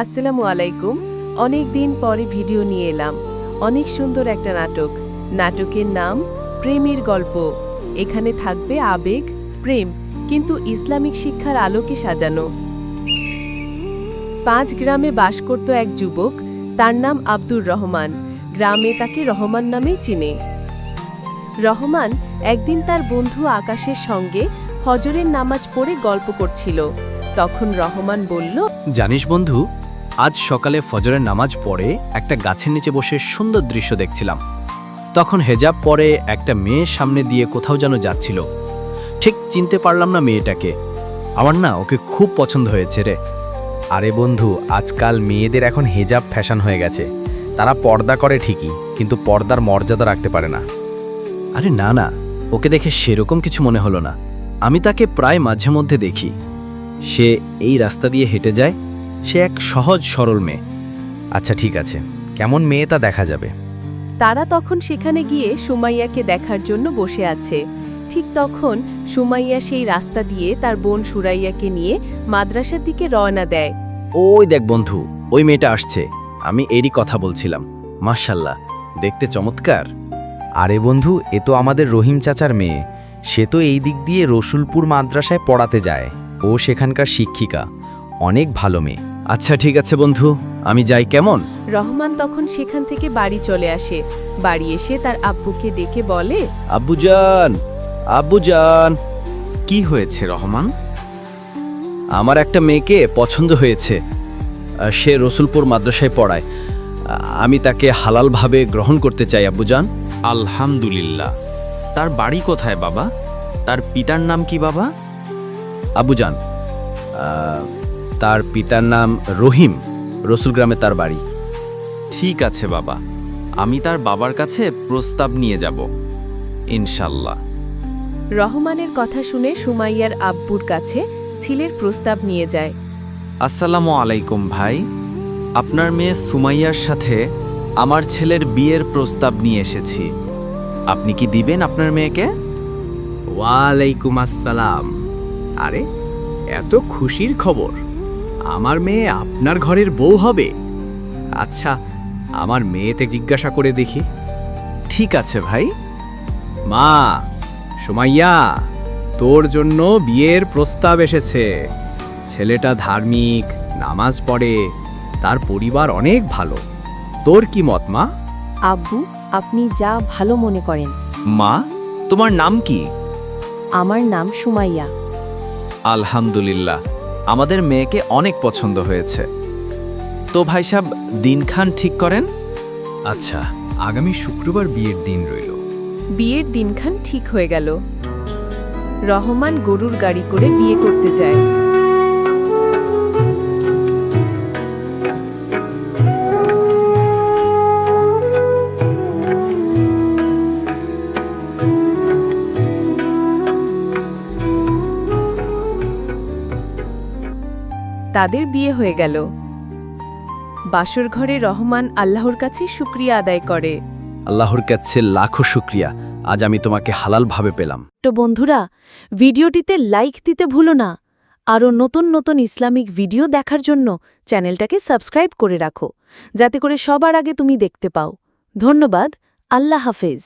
আসসালামু আলাইকুম। অনেক দিন পরে ভিডিও নিয়ে এলাম। অনেক সুন্দর একটা নাটক। নাটকের নাম প্রেমের গল্প। এখানে থাকবে আবেগ, প্রেম, কিন্তু ইসলামিক শিক্ষার আলোকে সাজানো। 5 গ্রামে বাস করত এক যুবক, তার নাম আব্দুর রহমান। গ্রামে তাকে রহমান নামেই চিনে। রহমান একদিন তার বন্ধু আকাশের সঙ্গে ফজরের নামাজ পড়ে গল্প করছিল। তখন রহমান বলল, জানিস বন্ধু, আজ সকালে ফজরের নামাজ পড়ে একটা গাছের নিচে বসে সুন্দর দৃশ্য দেখছিলাম। তখন হেজাব পরে একটা মেয়ের সামনে দিয়ে কোথাও যেন যাচ্ছিল। ঠিক চিনতে পারলাম না মেয়েটাকে। আমার না ওকে খুব পছন্দ হয়েছে রে। আরে বন্ধু, আজকাল মেয়েদের এখন হেজাব ফ্যাশন হয়ে গেছে। তারা পর্দা করে ঠিকই, কিন্তু পর্দার মর্যাদা রাখতে পারে না। আরে না না, ওকে দেখে সেরকম কিছু মনে হলো না। আমি তাকে প্রায় মাঝে মধ্যে দেখি। সে এই রাস্তা দিয়ে হেঁটে যায়। সে এক সহজ সরল মেয়ে। আচ্ছা ঠিক আছে, কেমন মেয়ে তা দেখা যাবে। তারা তখন সেখানে গিয়ে সুমাইয়াকে দেখার জন্য বসে আছে। ঠিক তখন সুমাইয়া সেই রাস্তা দিয়ে তার বোন সুরাইয়াকে নিয়ে মাদ্রাসার দিকে রওনা দেয়। ওই দেখ বন্ধু, ওই মেয়েটা আসছে। আমি এরই কথা বলছিলাম। মাশাল্লাহ, দেখতে চমৎকার। আরে বন্ধু, এ তো আমাদের রহিম চাচার মেয়ে। সে তো এই দিক দিয়ে রসুলপুর মাদ্রাসায় পড়াতে যায়। ও সেখানকার শিক্ষিকা। অনেক ভালো মেয়ে। আচ্ছা ঠিক আছে বন্ধু, আমি যাই কেমন। রহমান তখন সেখান থেকে বাড়ি চলে আসে। বাড়ি এসে তার আব্বুকে ডেকে বলে, আব্বুজান, আব্বুজান। কি হয়েছে রহমান? আমার একটা মেয়েকে পছন্দ হয়েছে। সে রসুলপুর মাদ্রাসায় পড়ায়। আমি তাকে হালালভাবে গ্রহণ করতে চাই আব্বুজান। আলহামদুলিল্লাহ। তার বাড়ি কোথায় বাবা? তার পিতার নাম কি বাবা? আব্বুজান, তার পিতার নাম রহিম। রসুল গ্রামে তার বাড়ি। ঠিক আছে বাবা, আমি তার বাবার কাছে প্রস্তাব নিয়ে যাব ইনশাল্লাহ। রহমানের কথা শুনে সুমাইয়ার আব্বুর কাছে ছেলের প্রস্তাব নিয়ে যায়। আসসালামু আলাইকুম ভাই, আপনার মেয়ে সুমাইয়ার সাথে আমার ছেলের বিয়ের প্রস্তাব নিয়ে এসেছি। আপনি কি দিবেন আপনার মেয়েকে? ওয়ালাইকুম আসসালাম। আরে এত খুশির খবর! আমার মেয়ে আপনার ঘরের বউ হবে? আচ্ছা, আমার মেয়েতে জিজ্ঞাসা করে দেখি। ঠিক আছে ভাই। মা, সুমাইয়া, তোর জন্য বিয়ের প্রস্তাব এসেছে। ছেলেটা ধার্মিক, নামাজ পড়ে, তার পরিবার অনেক ভালো। তোর কি মত মা? আব্বু, আপনি যা ভালো মনে করেন। মা, তোমার নাম কি? আমার নাম সুমাইয়া। আলহামদুলিল্লাহ, আমাদের মেয়েকে অনেক পছন্দ হয়েছে। তো ভাই সাহেব, দিনখান ঠিক করেন। আচ্ছা, আগামী শুক্রবার বিয়ের দিন রইল। বিয়ের দিনখান ঠিক হয়ে গেল। রহমান গরুর গাড়ি করে বিয়ে করতে যায়। তাদের বিয়ে হয়ে গেল। বাসর ঘরে রহমান আল্লাহর কাছে শুকরিয়া আদায় করে। আল্লাহর কাছে লাখো শুকরিয়া, আজ আমি তোমাকে হালালভাবে পেলাম। তো বন্ধুরা, ভিডিওটিতে লাইক দিতে ভুলো না। আরও নতুন নতুন ইসলামিক ভিডিও দেখার জন্য চ্যানেলটাকে সাবস্ক্রাইব করে রাখো, যাতে করে সবার আগে তুমি দেখতে পাও। ধন্যবাদ। আল্লাহ হাফেজ।